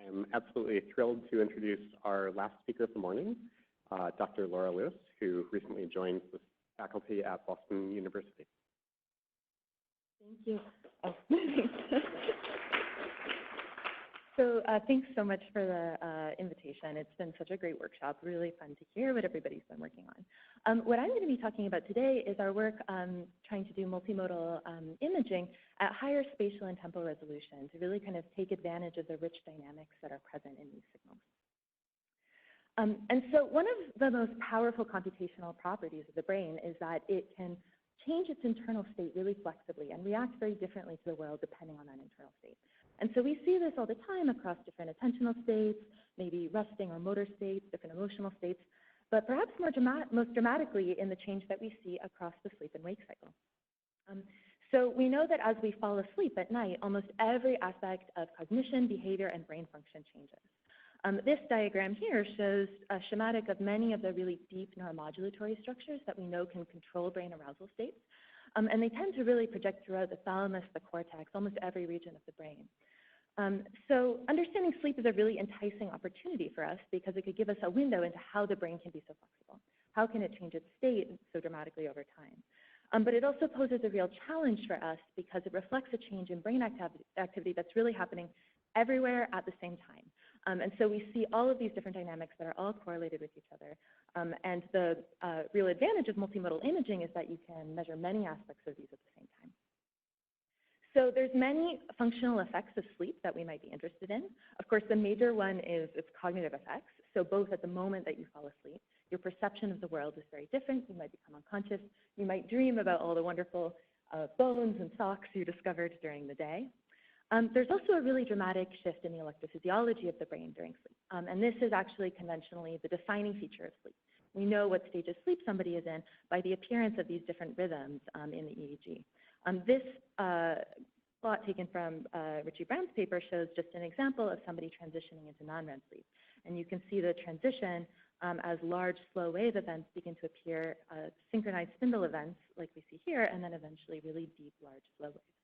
I'm absolutely thrilled to introduce our last speaker of the morning, Dr. Laura Lewis, who recently joined the faculty at Boston University. Thank you. Oh. So thanks so much for the invitation. It's been such a great workshop, really fun to hear what everybody's been working on. What I'm going to be talking about today is our work trying to do multimodal imaging at higher spatial and temporal resolution to really kind of take advantage of the rich dynamics that are present in these signals. And so one of the most powerful computational properties of the brain is that it can change its internal state really flexibly and react very differently to the world depending on that internal state. And so we see this all the time across different attentional states, maybe resting or motor states, different emotional states, but perhaps most dramatically in the change that we see across the sleep and wake cycle. So we know that as we fall asleep at night, almost every aspect of cognition, behavior, and brain function changes. This diagram here shows a schematic of many of the really deep neuromodulatory structures that we know can control brain arousal states. And they tend to really project throughout the thalamus, the cortex, almost every region of the brain. So understanding sleep is a really enticing opportunity for us because it could give us a window into how the brain can be so flexible. How can it change its state so dramatically over time? But it also poses a real challenge for us because it reflects a change in brain activity that's really happening everywhere at the same time. And so we see all of these different dynamics that are all correlated with each other. And the real advantage of multimodal imaging is that you can measure many aspects of these at the same time. So there's many functional effects of sleep that we might be interested in. Of course, the major one is its cognitive effects. So both at the moment that you fall asleep, your perception of the world is very different. You might become unconscious. You might dream about all the wonderful bones and socks you discovered during the day. There's also a really dramatic shift in the electrophysiology of the brain during sleep. And this is actually conventionally the defining feature of sleep. We know what stage of sleep somebody is in by the appearance of these different rhythms in the EEG. This plot taken from Richie Brown's paper shows just an example of somebody transitioning into non-REM sleep. And you can see the transition as large slow wave events begin to appear, synchronized spindle events like we see here, and then eventually really deep, large slow waves.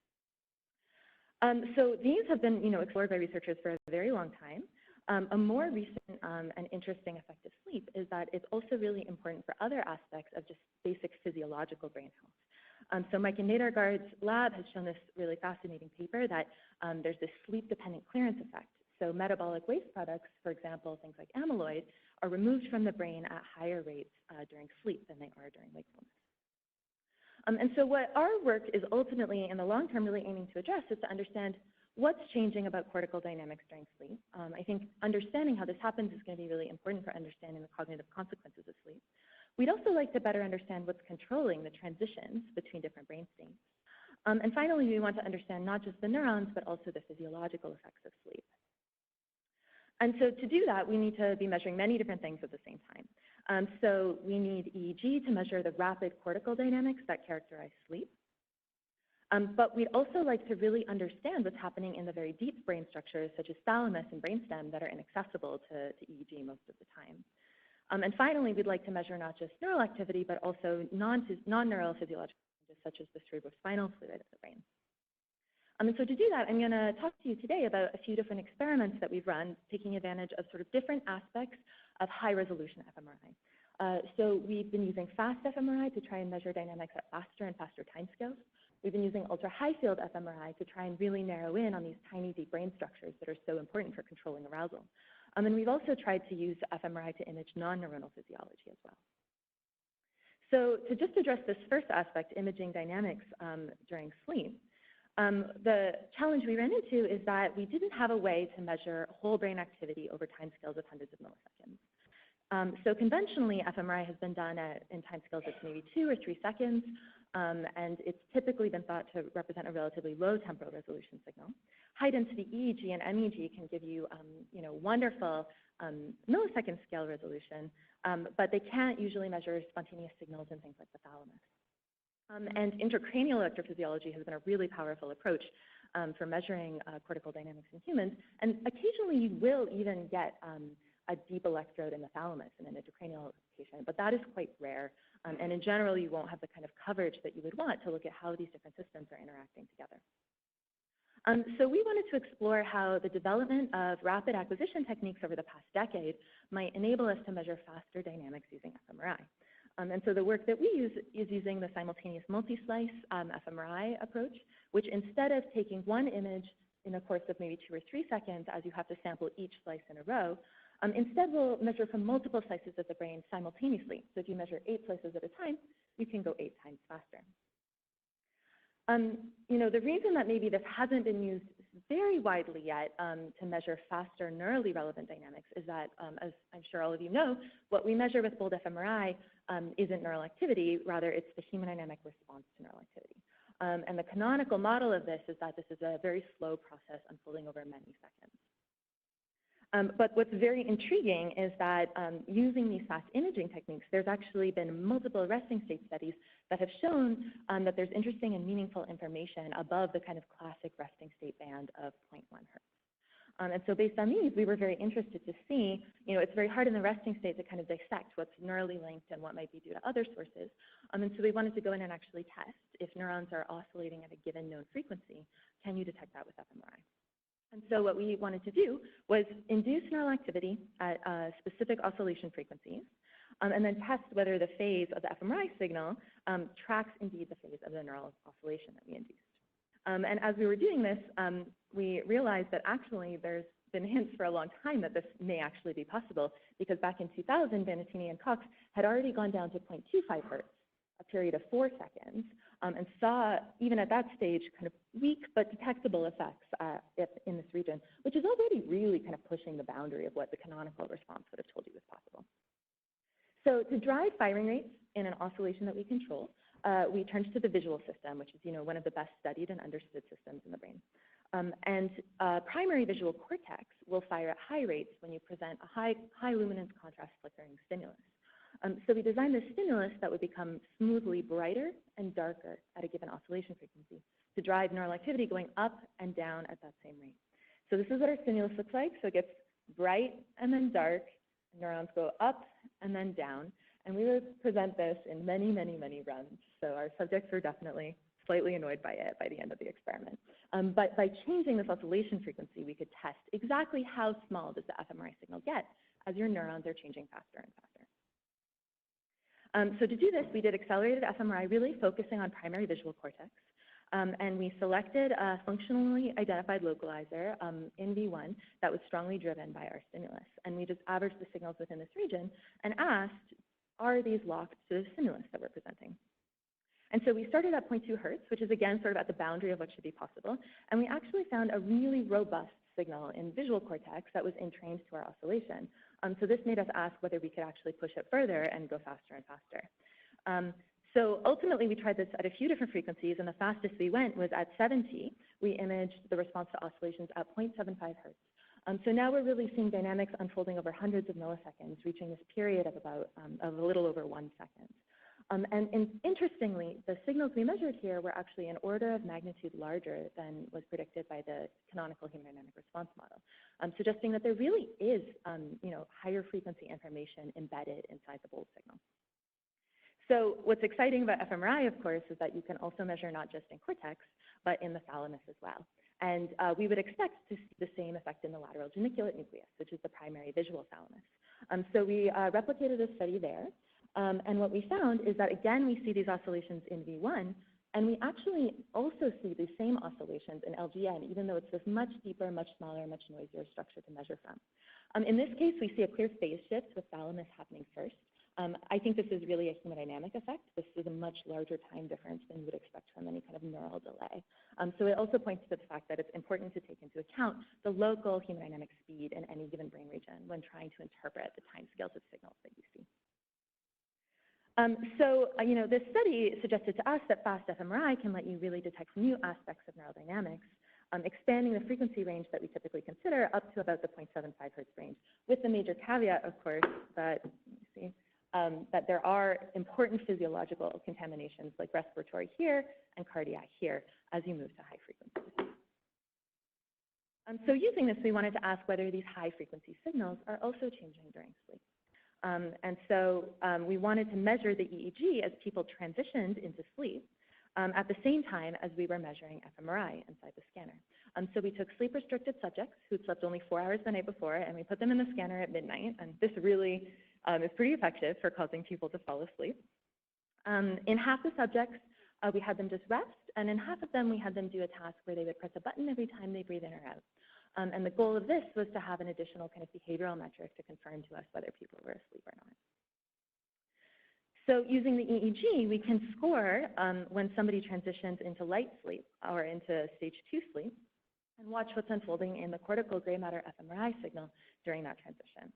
So these have been explored by researchers for a very long time. A more recent and interesting effect of sleep is that it's also really important for other aspects of just basic physiological brain health. So Mike and Nadergaard's lab has shown this really fascinating paper that there's this sleep-dependent clearance effect. So metabolic waste products, for example, things like amyloid, are removed from the brain at higher rates during sleep than they are during wakefulness. And so what our work is ultimately, in the long term, really aiming to address is to understand what's changing about cortical dynamics during sleep. I think understanding how this happens is going to be really important for understanding the cognitive consequences of sleep. We'd also like to better understand what's controlling the transitions between different brain states. And finally, we want to understand not just the neurons, but also the physiological effects of sleep. And so to do that, we need to be measuring many different things at the same time. So we need EEG to measure the rapid cortical dynamics that characterize sleep. But we'd also like to really understand what's happening in the very deep brain structures, such as thalamus and brainstem, that are inaccessible to EEG most of the time. And finally, we'd like to measure not just neural activity, but also non-neural physiological changes, such as the cerebrospinal fluid of the brain. And so to do that, I'm going to talk to you today about a few different experiments that we've run, taking advantage of sort of different aspects of high-resolution fMRI. So we've been using fast fMRI to try and measure dynamics at faster and faster timescales. We've been using ultra-high field fMRI to try and really narrow in on these tiny, deep brain structures that are so important for controlling arousal. And we've also tried to use fMRI to image non-neuronal physiology as well. So to just address this first aspect, imaging dynamics during sleep, the challenge we ran into is that we didn't have a way to measure whole brain activity over timescales of hundreds of milliseconds. So conventionally, fMRI has been done in timescales of maybe 2 or 3 seconds, and it's typically been thought to represent a relatively low temporal resolution signal. High-density EEG and MEG can give you, wonderful millisecond scale resolution, but they can't usually measure spontaneous signals in things like the thalamus. And intracranial electrophysiology has been a really powerful approach for measuring cortical dynamics in humans. And occasionally you will even get a deep electrode in the thalamus in an intracranial patient, but that is quite rare. And in general, you won't have the kind of coverage that you would want to look at how these different systems are interacting together. So we wanted to explore how the development of rapid acquisition techniques over the past decade might enable us to measure faster dynamics using fMRI. And so the work that we use is using the simultaneous multi-slice fMRI approach, which instead of taking one image in a course of maybe 2 or 3 seconds as you have to sample each slice in a row, instead we'll measure from multiple slices of the brain simultaneously. So if you measure 8 slices at a time, you can go 8 times faster. The reason that maybe this hasn't been used very widely yet to measure faster neurally relevant dynamics is that, as I'm sure all of you know, what we measure with bold fMRI isn't neural activity, rather it's the hemodynamic response to neural activity. And the canonical model of this is that this is a very slow process unfolding over many seconds. But what's very intriguing is that using these fast imaging techniques, there's actually been multiple resting state studies that have shown that there's interesting and meaningful information above the kind of classic resting state band of 0.1 hertz. And so based on these, we were very interested to see, it's very hard in the resting state to kind of dissect what's neurally linked and what might be due to other sources. And so we wanted to go in and actually test if neurons are oscillating at a given known frequency, can you detect that with fMRI? And so what we wanted to do was induce neural activity at specific oscillation frequencies, and then test whether the phase of the fMRI signal tracks indeed the phase of the neural oscillation that we induced. And as we were doing this, we realized that actually there's been hints for a long time that this may actually be possible, because back in 2000, Bannattini and Cox had already gone down to 0.25 hertz, a period of 4 seconds, and saw, even at that stage, kind of weak but detectable effects in this region, which is already really kind of pushing the boundary of what the canonical response would have told you was possible. So to drive firing rates in an oscillation that we control, we turned to the visual system, which is one of the best studied and understood systems in the brain. And primary visual cortex will fire at high rates when you present a high luminance contrast flickering stimulus. So we designed this stimulus that would become smoothly brighter and darker at a given oscillation frequency to drive neural activity going up and down at that same rate. So this is what our stimulus looks like. So it gets bright and then dark, neurons go up and then down. And we would present this in many, many, many runs. So our subjects were definitely slightly annoyed by it by the end of the experiment. But by changing this oscillation frequency, we could test exactly how small does the fMRI signal get as your neurons are changing faster and faster. So to do this, we did accelerated fMRI, really focusing on primary visual cortex. And we selected a functionally identified localizer in V1 that was strongly driven by our stimulus. And we just averaged the signals within this region and asked, are these locked to the stimulus that we're presenting? And so we started at 0.2 hertz, which is again sort of at the boundary of what should be possible. And we actually found a really robust signal in visual cortex that was entrained to our oscillation. So this made us ask whether we could actually push it further and go faster and faster. So ultimately, we tried this at a few different frequencies, and the fastest we went was at 70. We imaged the response to oscillations at 0.75 hertz. So now we're really seeing dynamics unfolding over hundreds of milliseconds, reaching this period of about a little over 1 second. And interestingly, the signals we measured here were actually an order of magnitude larger than was predicted by the canonical hemodynamic response model, suggesting that there really is, higher frequency information embedded inside the bold signal. So what's exciting about fMRI, of course, is that you can also measure not just in cortex, but in the thalamus as well. And we would expect to see the same effect in the lateral geniculate nucleus, which is the primary visual thalamus. So we replicated a study there. And what we found is that, again, we see these oscillations in V1, and we actually also see the same oscillations in LGN, even though it's this much deeper, much smaller, much noisier structure to measure from. In this case, we see a clear phase shift with thalamus happening first. I think this is really a hemodynamic effect. This is a much larger time difference than you would expect from any kind of neural delay. So it also points to the fact that it's important to take into account the local hemodynamic speed in any given brain region when trying to interpret the time scales of signals that you see. This study suggested to us that fast fMRI can let you really detect new aspects of neural dynamics, expanding the frequency range that we typically consider up to about the 0.75 hertz range, with the major caveat, of course, that, that there are important physiological contaminations like respiratory here and cardiac here as you move to high frequencies. So using this, we wanted to ask whether these high frequency signals are also changing during sleep. We wanted to measure the EEG as people transitioned into sleep at the same time as we were measuring fMRI inside the scanner. So we took sleep-restricted subjects who'd slept only 4 hours the night before, and we put them in the scanner at midnight, and this really is pretty effective for causing people to fall asleep. In half the subjects, we had them just rest, and in half of them, we had them do a task where they would press a button every time they breathe in or out. And the goal of this was to have an additional kind of behavioral metric to confirm to us whether people were asleep or not. So using the EEG, we can score when somebody transitions into light sleep or into stage 2 sleep and watch what's unfolding in the cortical gray matter fMRI signal during that transition.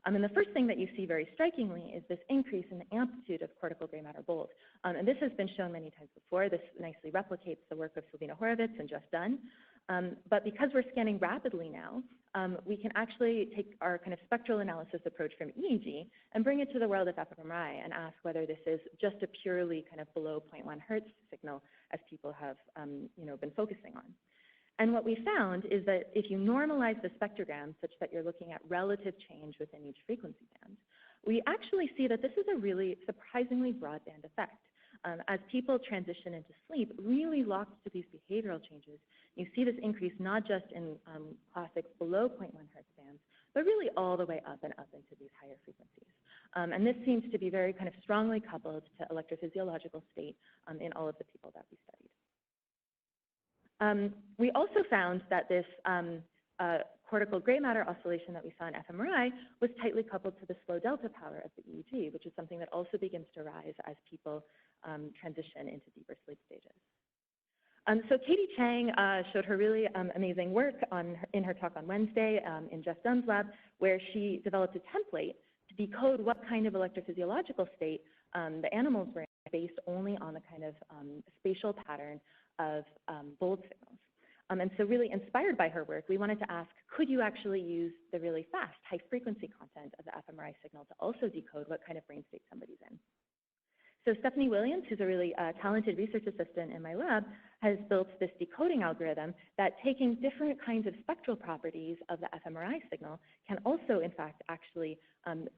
And the first thing that you see very strikingly is this increase in the amplitude of cortical gray matter bold. And this has been shown many times before. This nicely replicates the work of Sabina Horowitz and Just Done. But because we're scanning rapidly now, we can actually take our kind of spectral analysis approach from EEG and bring it to the world of fMRI and ask whether this is just a purely kind of below 0.1 hertz signal, as people have been focusing on. And what we found is that if you normalize the spectrogram such that you're looking at relative change within each frequency band, we actually see that this is a really surprisingly broadband effect. As people transition into sleep, really locked to these behavioral changes, you see this increase not just in classic below 0.1 hertz bands, but really all the way up and up into these higher frequencies. And this seems to be very kind of strongly coupled to electrophysiological state in all of the people that we studied. We also found that this cortical gray matter oscillation that we saw in fMRI was tightly coupled to the slow delta power of the EEG, which is something that also begins to rise as people transition into deeper sleep stages. So Katie Chang showed her really amazing work in her talk on Wednesday in Just Dunn's lab, where she developed a template to decode what kind of electrophysiological state the animals were in based only on the kind of spatial pattern of bold signals. And so really inspired by her work, we wanted to ask, could you actually use the really fast, high-frequency content of the fMRI signal to also decode what kind of brain state somebody's in? So Stephanie Williams, who's a really talented research assistant in my lab, has built this decoding algorithm that, taking different kinds of spectral properties of the fMRI signal, can also, in fact, actually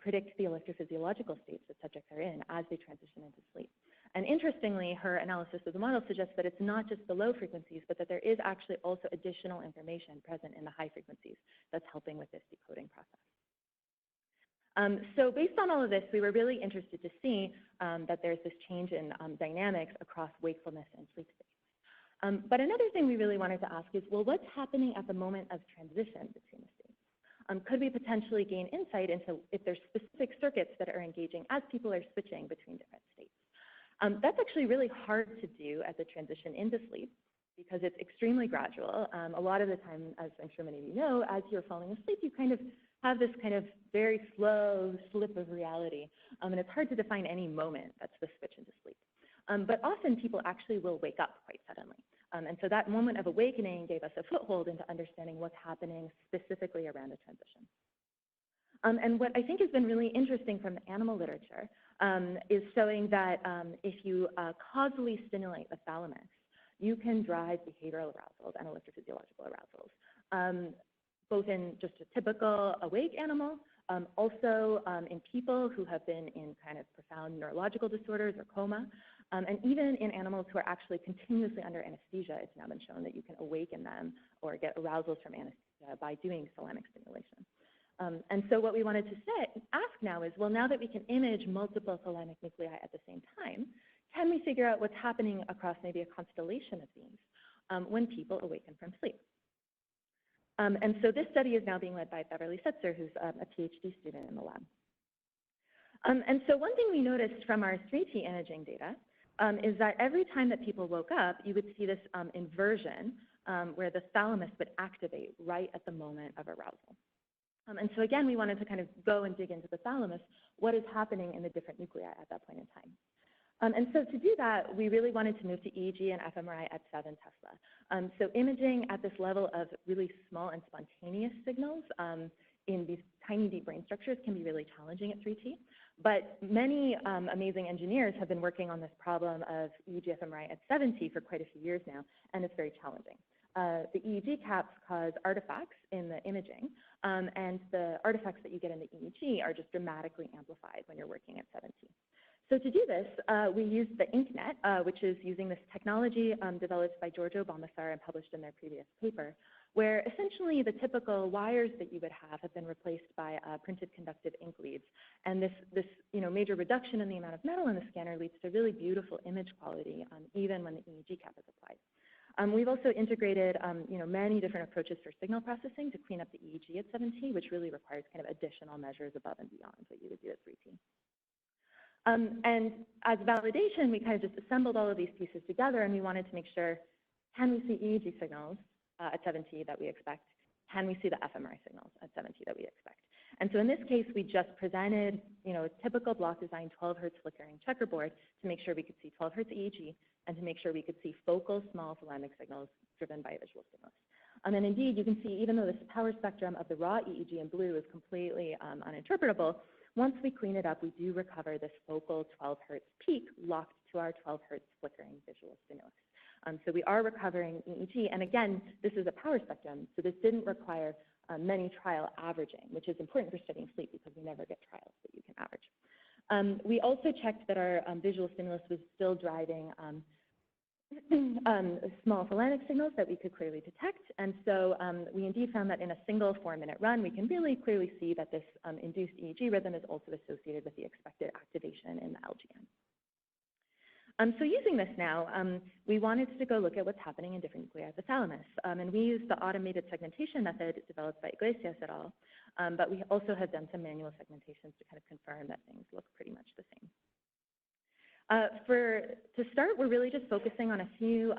predict the electrophysiological states that subjects are in as they transition into sleep. And interestingly, her analysis of the model suggests that it's not just the low frequencies, but that there is actually also additional information present in the high frequencies that's helping with this decoding process. So based on all of this, we were really interested to see that there's this change in dynamics across wakefulness and sleep states. But another thing we really wanted to ask is, well, what's happening at the moment of transition between the states? Could we potentially gain insight into if there's specific circuits that are engaging as people are switching between different states? That's actually really hard to do as a transition into sleep because it's extremely gradual. A lot of the time, as I'm sure many of you know, as you're falling asleep, you kind of have this kind of very slow slip of reality. And it's hard to define any moment that's the switch into sleep. But often people actually will wake up quite suddenly. And so that moment of awakening gave us a foothold into understanding what's happening specifically around a transition. And what I think has been really interesting from the animal literature is showing that if you causally stimulate the thalamus, you can drive behavioral arousals and electrophysiological arousals, both in just a typical awake animal, also in people who have been in kind of profound neurological disorders or coma, and even in animals who are actually continuously under anesthesia. It's now been shown that you can awaken them or get arousals from anesthesia by doing thalamic stimulation. And so what we wanted to ask now is, well, now that we can image multiple thalamic nuclei at the same time, can we figure out what's happening across maybe a constellation of these when people awaken from sleep? And so this study is now being led by Beverly Setzer, who's a PhD student in the lab. And so one thing we noticed from our 3T imaging data is that every time that people woke up, you would see this inversion where the thalamus would activate right at the moment of arousal. And so again, we wanted to kind of go and dig into the thalamus, what is happening in the different nuclei at that point in time. And so to do that, we really wanted to move to EEG and fMRI at 7 Tesla. So imaging at this level of really small and spontaneous signals in these tiny deep brain structures can be really challenging at 3T. But many amazing engineers have been working on this problem of EEG-fMRI at 7T for quite a few years now, and it's very challenging. The EEG caps cause artifacts in the imaging, and the artifacts that you get in the EEG are just dramatically amplified when you're working at 7T. So to do this, we used the InkNet, which is using this technology developed by Giorgio Balmassar and published in their previous paper, where essentially the typical wires that you would have been replaced by printed conductive ink leads. And this major reduction in the amount of metal in the scanner leads to really beautiful image quality, even when the EEG cap is applied. We've also integrated many different approaches for signal processing to clean up the EEG at 7T, which really requires kind of additional measures above and beyond what you would do at 3T. And as validation, we kind of just assembled all of these pieces together, and we wanted to make sure, can we see EEG signals at 7T that we expect? Can we see the fMRI signals at 7T that we expect? And so in this case, we just presented a typical block design 12 Hertz flickering checkerboard to make sure we could see 12 Hertz EEG and to make sure we could see focal small thalamic signals driven by a visual stimulus. And indeed, you can see even though this power spectrum of the raw EEG in blue is completely uninterpretable, once we clean it up, we do recover this focal 12 Hertz peak locked to our 12 Hertz flickering visual stimulus. So we are recovering EEG, and again, this is a power spectrum, so this didn't require many trial averaging, which is important for studying sleep because we never get trials that you can average. We also checked that our visual stimulus was still driving small thalamic signals that we could clearly detect, and so we indeed found that in a single 4-minute run, we can really clearly see that this induced EEG rhythm is also associated with the expected activation in the LGN. So using this now, we wanted to go look at what's happening in different nuclei of the thalamus. And we used the automated segmentation method developed by Iglesias et al. But we also have done some manual segmentations to kind of confirm that things look pretty much the same. To start, we're really just focusing on a few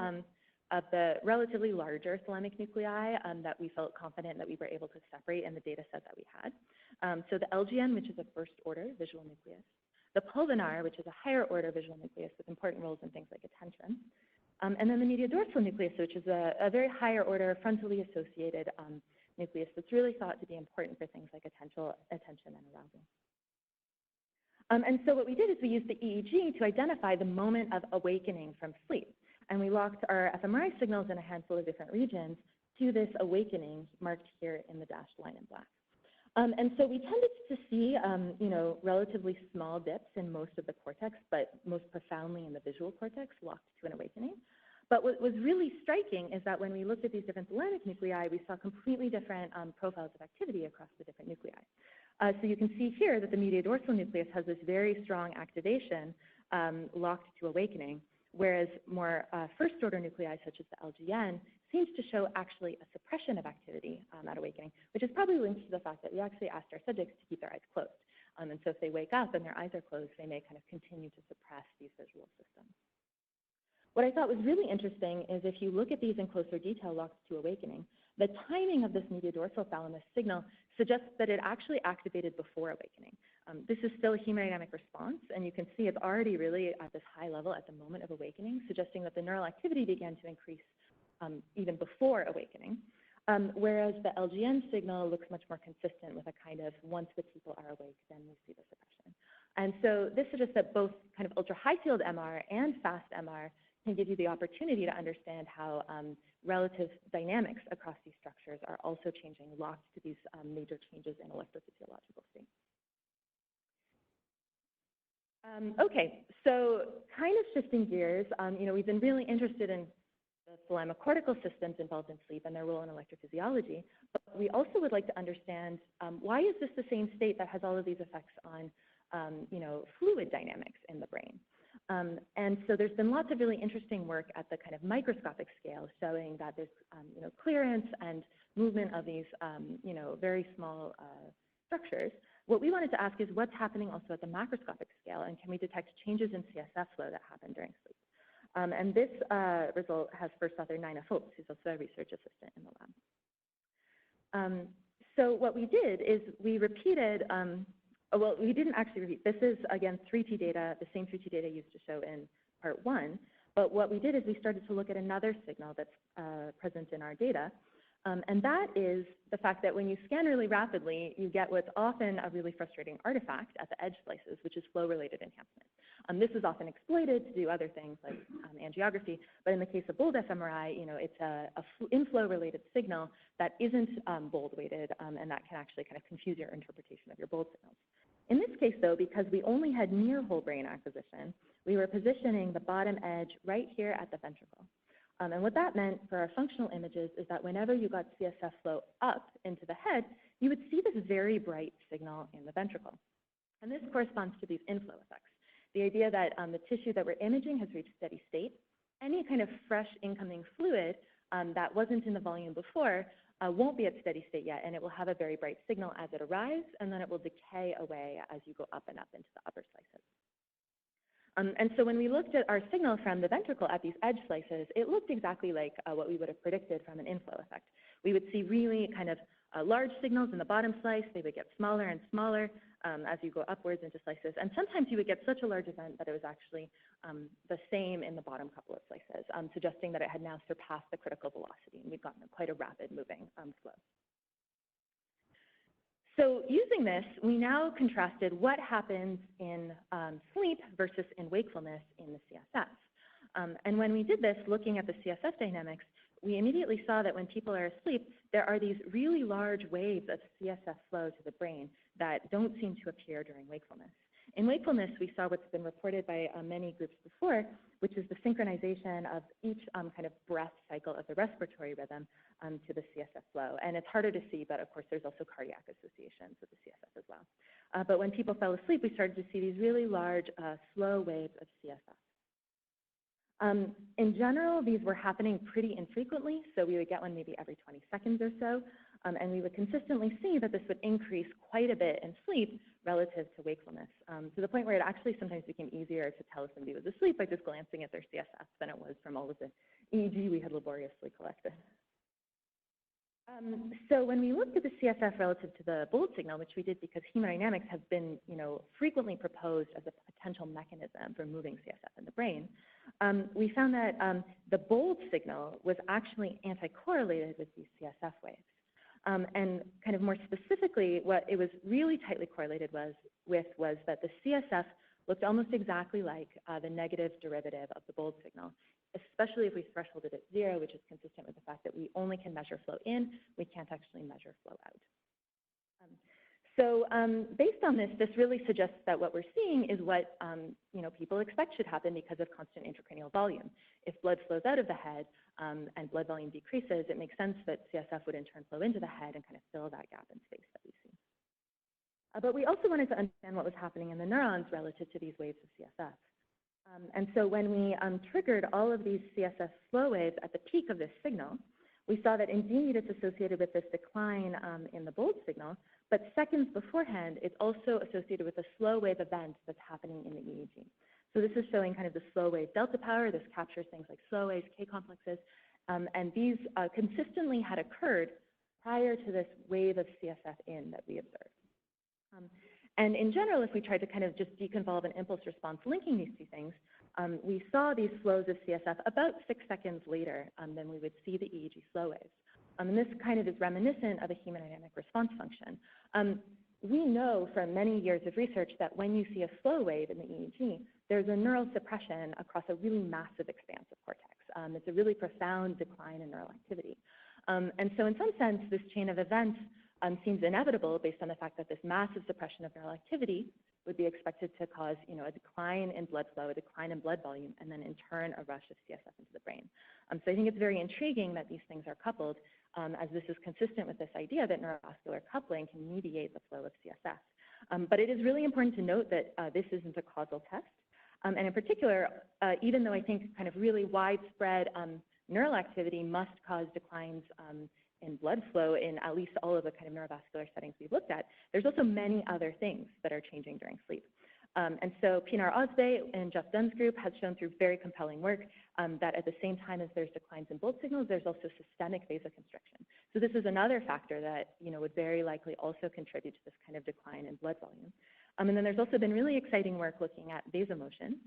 of the relatively larger thalamic nuclei that we felt confident that we were able to separate in the data set that we had. So the LGN, which is a first order visual nucleus. The pulvinar, which is a higher order visual nucleus with important roles in things like attention. And then the mediodorsal nucleus, which is a very higher order frontally associated nucleus that's really thought to be important for things like attention and arousal. And so what we did is we used the EEG to identify the moment of awakening from sleep. And we locked our fMRI signals in a handful of different regions to this awakening marked here in the dashed line in black. And so we tended to see, relatively small dips in most of the cortex, but most profoundly in the visual cortex, locked to an awakening. But what was really striking is that when we looked at these different thalamic nuclei, we saw completely different profiles of activity across the different nuclei. So you can see here that the mediodorsal nucleus has this very strong activation locked to awakening, whereas more first-order nuclei, such as the LGN, seems to show actually a suppression of activity at awakening, which is probably linked to the fact that we actually asked our subjects to keep their eyes closed. And so if they wake up and their eyes are closed, they may kind of continue to suppress these visual systems. What I thought was really interesting is if you look at these in closer detail locked to awakening, the timing of this mediodorsal thalamus signal suggests that it actually activated before awakening. This is still a hemodynamic response, and you can see it's already really at this high level at the moment of awakening, suggesting that the neural activity began to increase even before awakening, whereas the LGN signal looks much more consistent with a kind of once the people are awake, then we see the suppression. And so this suggests that both kind of ultra-high field MR and fast MR can give you the opportunity to understand how relative dynamics across these structures are also changing, locked to these major changes in electrophysiological state. Okay, so kind of shifting gears, we've been really interested in the Thalamocortical systems involved in sleep and their role in electrophysiology, but we also would like to understand why is this the same state that has all of these effects on fluid dynamics in the brain. And so there's been lots of really interesting work at the kind of microscopic scale showing that there's clearance and movement of these very small structures. What we wanted to ask is what's happening also at the macroscopic scale, and can we detect changes in CSF flow that happen during sleep? And this result has first author Nina Foltz, who's also a research assistant in the lab. So what we did is we repeated, well, we didn't actually repeat. This is, again, 3T data, the same 3T data used to show in part 1. But what we did is we started to look at another signal that's present in our data. And that is the fact that when you scan really rapidly, you get what's often a really frustrating artifact at the edge slices, which is flow-related enhancement. This is often exploited to do other things like angiography, but in the case of bold fMRI, it's a inflow-related signal that isn't bold-weighted, and that can actually kind of confuse your interpretation of your bold signals. In this case, though, because we only had near whole brain acquisition, we were positioning the bottom edge right here at the ventricle. And what that meant for our functional images is that whenever you got CSF flow up into the head, you would see this very bright signal in the ventricle. And this corresponds to these inflow effects. The idea that the tissue that we're imaging has reached steady state. Any kind of fresh incoming fluid that wasn't in the volume before won't be at steady state yet, and it will have a very bright signal as it arrives, and then it will decay away as you go up and up into the upper slices. And so when we looked at our signal from the ventricle at these edge slices, it looked exactly like what we would have predicted from an inflow effect. We would see really kind of large signals in the bottom slice. They would get smaller and smaller as you go upwards into slices. And sometimes you would get such a large event that it was actually the same in the bottom couple of slices, suggesting that it had now surpassed the critical velocity, and we've gotten quite a rapid moving flow. So using this, we now contrasted what happens in sleep versus in wakefulness in the CSF. And when we did this, looking at the CSF dynamics, we immediately saw that when people are asleep, there are these really large waves of CSF flow to the brain that don't seem to appear during wakefulness. In wakefulness, we saw what's been reported by many groups before, which is the synchronization of each kind of breath cycle of the respiratory rhythm to the CSF flow. And it's harder to see, but of course there's also cardiac associations with the CSF as well. But when people fell asleep, we started to see these really large, slow waves of CSF. In general, these were happening pretty infrequently, so we would get one maybe every 20 seconds or so, and we would consistently see that this would increase quite a bit in sleep relative to wakefulness, to the point where it actually sometimes became easier to tell if somebody was asleep by just glancing at their CSF than it was from all of the EEG we had laboriously collected. So when we looked at the CSF relative to the bold signal, which we did because hemodynamics has been, frequently proposed as a potential mechanism for moving CSF in the brain, we found that the bold signal was actually anti-correlated with these CSF waves. And kind of more specifically, what it was really tightly correlated with was that the CSF looked almost exactly like the negative derivative of the bold signal, especially if we thresholded at 0, which is consistent with the fact that we only can measure flow in, we can't actually measure flow out. So based on this, this really suggests that what we're seeing is what people expect should happen because of constant intracranial volume. If blood flows out of the head and blood volume decreases, it makes sense that CSF would in turn flow into the head and kind of fill that gap in space that we see. But we also wanted to understand what was happening in the neurons relative to these waves of CSF. And so when we triggered all of these CSF flow waves at the peak of this signal, we saw that indeed it's associated with this decline in the bold signal, but seconds beforehand, it's also associated with a slow wave event that's happening in the EEG. So this is showing kind of the slow wave delta power. This captures things like slow waves, K complexes, and these consistently had occurred prior to this wave of CSF in that we observed. And in general, if we tried to kind of just deconvolve an impulse response linking these two things, we saw these flows of CSF about 6 seconds later than we would see the EEG slow waves. And this kind of is reminiscent of a hemodynamic response function. We know from many years of research that when you see a slow wave in the EEG, there's a neural suppression across a really massive expanse of cortex. It's a really profound decline in neural activity. And so in some sense, this chain of events seems inevitable based on the fact that this massive suppression of neural activity would be expected to cause, a decline in blood flow, a decline in blood volume, and then in turn a rush of CSF into the brain. So I think it's very intriguing that these things are coupled, as this is consistent with this idea that neurovascular coupling can mediate the flow of CSF. But it is really important to note that this isn't a causal test. And in particular, even though I think kind of really widespread neural activity must cause declines in blood flow in at least all of the kind of neurovascular settings we've looked at, there's also many other things that are changing during sleep. And so Pinar Osbe and Jeff Dunn's group has shown through very compelling work that at the same time as there's declines in bold signals, there's also systemic vasoconstriction. So this is another factor that would very likely also contribute to this kind of decline in blood volume. And then there's also been really exciting work looking at vasomotion.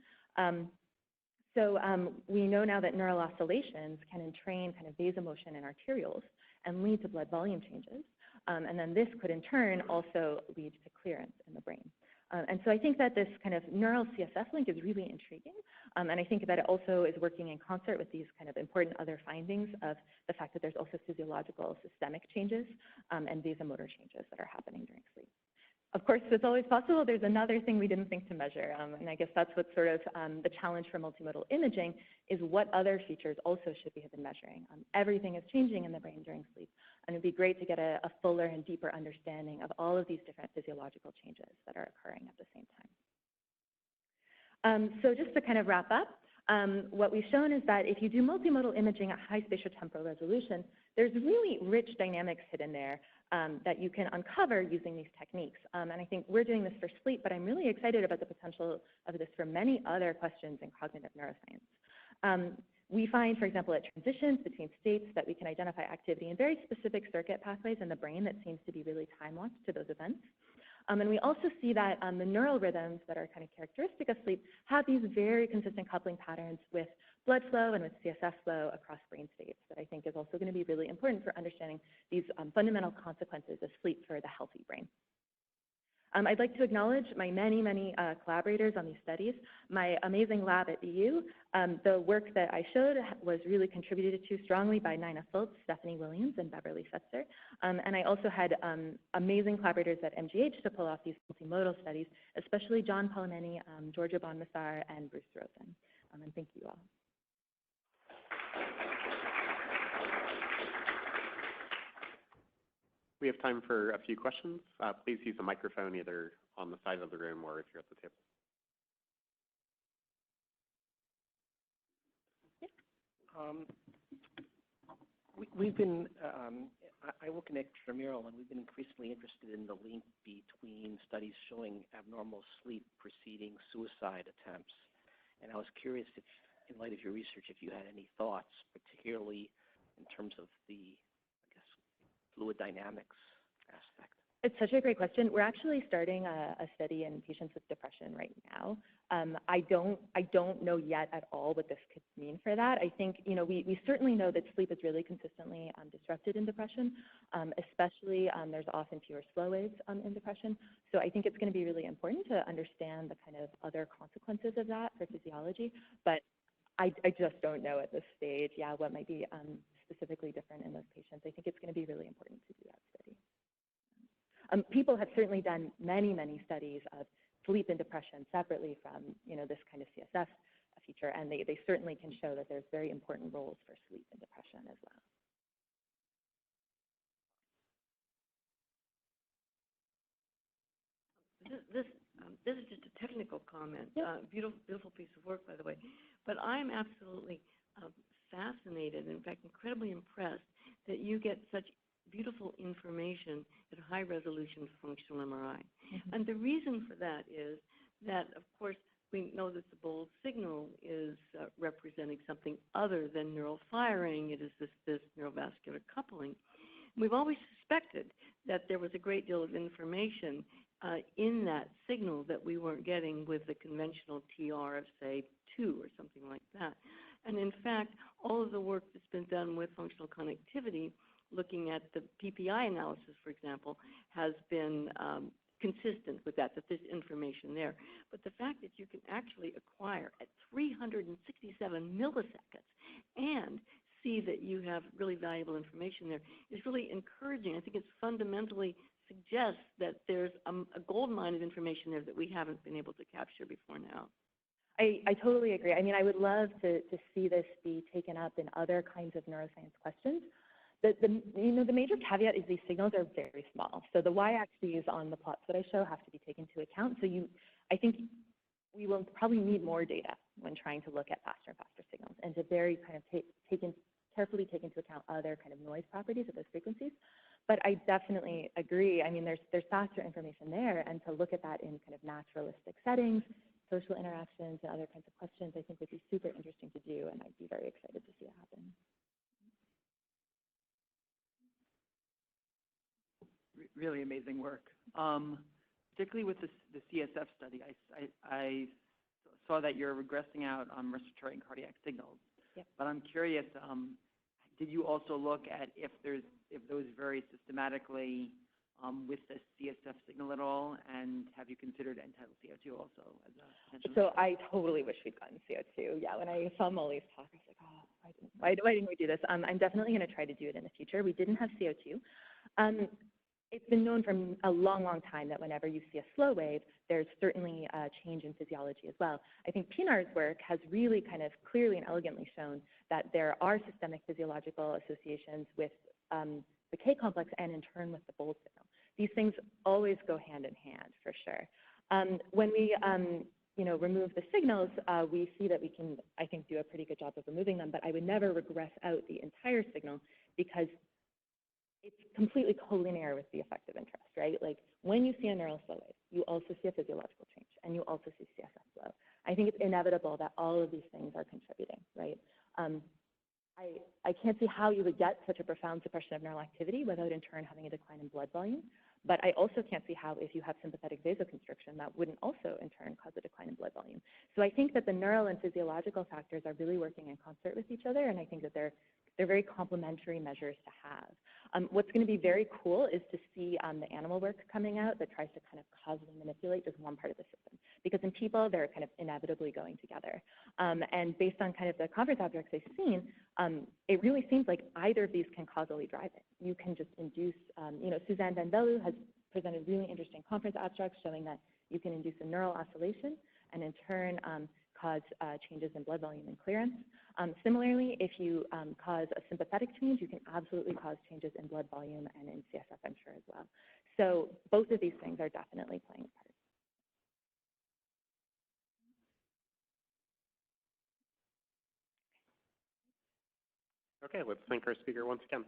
So we know now that neural oscillations can entrain kind of vasomotion in arterioles and lead to blood volume changes. And then this could in turn also lead to clearance in the brain. And so I think that this kind of neural CSF link is really intriguing. And I think that it also is working in concert with these kind of important other findings of the fact that there's also physiological systemic changes and vasomotor changes that are happening during sleep. Of of course, it's always possible there's another thing we didn't think to measure, and I guess that's what's sort of the challenge for multimodal imaging is what other features also should we have been measuring. Everything is changing in the brain during sleep, and it'd be great to get a fuller and deeper understanding of all of these different physiological changes that are occurring at the same time. So just to kind of wrap up, what we've shown is that if you do multimodal imaging at high spatiotemporal resolution, there's really rich dynamics hidden there that you can uncover using these techniques. And I think we're doing this for sleep, but I'm really excited about the potential of this for many other questions in cognitive neuroscience. We find, for example, at transitions between states that we can identify activity in very specific circuit pathways in the brain that seems to be really time-locked to those events. And we also see that the neural rhythms that are kind of characteristic of sleep have these very consistent coupling patterns with blood flow and with CSF flow across brain states that I think is also going to be really important for understanding these fundamental consequences of sleep for the healthy brain. I'd like to acknowledge my many collaborators on these studies. My amazing lab at BU, the work that I showed was really contributed to strongly by Nina Fultz, Stephanie Williams, and Beverly Fetzer. And I also had amazing collaborators at MGH to pull off these multimodal studies, especially John Palameni, Georgia Bonmassar, and Bruce Rosen. And thank you all. We have time for a few questions. Please use a microphone either on the side of the room or if you're at the table. We've been, I work in extramural, and we've been increasingly interested in the link between studies showing abnormal sleep preceding suicide attempts. And I was curious if, in light of your research, if you had any thoughts, particularly in terms of the fluid dynamics aspect. It's such a great question. We're actually starting a study in patients with depression right now. I don't know yet at all what this could mean for that. I think, you know, we certainly know that sleep is really consistently disrupted in depression, especially there's often fewer slow waves in depression. So I think it's going to be really important to understand the kind of other consequences of that for physiology. But I just don't know at this stage, what might be specifically different in those patients. I think it's going to be really important to do that study. People have certainly done many studies of sleep and depression separately from, you know, this kind of CSF feature, and they certainly can show that there's very important roles for sleep and depression as well. This is just a technical comment. Yep. Beautiful piece of work, by the way. But I'm absolutely fascinated, in fact, incredibly impressed that you get such beautiful information at high-resolution functional MRI. Mm-hmm. And the reason for that is that, of course, we know that the bold signal is representing something other than neural firing. It is this neurovascular coupling. We've always suspected that there was a great deal of information in that signal that we weren't getting with the conventional TR of, say, 2 or something like that. And in fact, all of the work that's been done with functional connectivity, looking at the PPI analysis, for example, has been consistent with that there's information there. But the fact that you can actually acquire at 367 milliseconds and see that you have really valuable information there is really encouraging. I think it fundamentally suggests that there's a gold mine of information there that we haven't been able to capture before now. I totally agree. I mean, I would love to see this be taken up in other kinds of neuroscience questions. The major caveat is these signals are very small. So the y-axes on the plots that I show have to be taken into account. So I think we will probably need more data when trying to look at faster and faster signals, and to very kind of carefully take into account other kind of noise properties of those frequencies. But I definitely agree. I mean, there's faster information there, and to look at that in kind of naturalistic settings, social interactions, and other kinds of questions, I think would be super interesting to do, and I'd be very excited to see it happen. Really amazing work. Particularly with the CSF study, I saw that you're regressing out on respiratory and cardiac signals. Yep. But I'm curious, did you also look at if those vary systematically with the CSF signal at all, and have you considered Untitled CO2 also as a potential? So I totally wish we'd gotten CO2. Yeah, when I saw Molly's talk, I was like, oh, why didn't we do this? I'm definitely going to try to do it in the future. We didn't have CO2. it's been known for a long, long time that whenever you see a slow wave, there's certainly a change in physiology as well. I think Pinar's work has really kind of clearly and elegantly shown that there are systemic physiological associations with the K complex and in turn with the bold signal. These things always go hand in hand for sure. When we remove the signals, we see that we can, I think, do a pretty good job of removing them, but I would never regress out the entire signal because it's completely collinear with the effect of interest, right? Like when you see a neural slow wave, you also see a physiological change and you also see CSF flow. I think it's inevitable that all of these things are contributing, right? I can't see how you would get such a profound suppression of neural activity without in turn having a decline in blood volume. But I also can't see how if you have sympathetic vasoconstriction, that wouldn't also in turn cause a decline in blood volume. So I think that the neural and physiological factors are really working in concert with each other, and I think that they're very complementary measures to have. What's going to be very cool is to see the animal work coming out that tries to kind of causally manipulate just one part of the system. Because in people, they're kind of inevitably going together. And based on kind of the conference objects I've seen, it really seems like either of these can causally drive it. You can just induce, Suzanne Van Velu has presented really interesting conference abstracts showing that you can induce a neural oscillation and in turn cause changes in blood volume and clearance. Similarly, if you cause a sympathetic change, you can absolutely cause changes in blood volume and in CSF, I'm sure, as well. So both of these things are definitely playing a part. Okay, let's thank our speaker once again.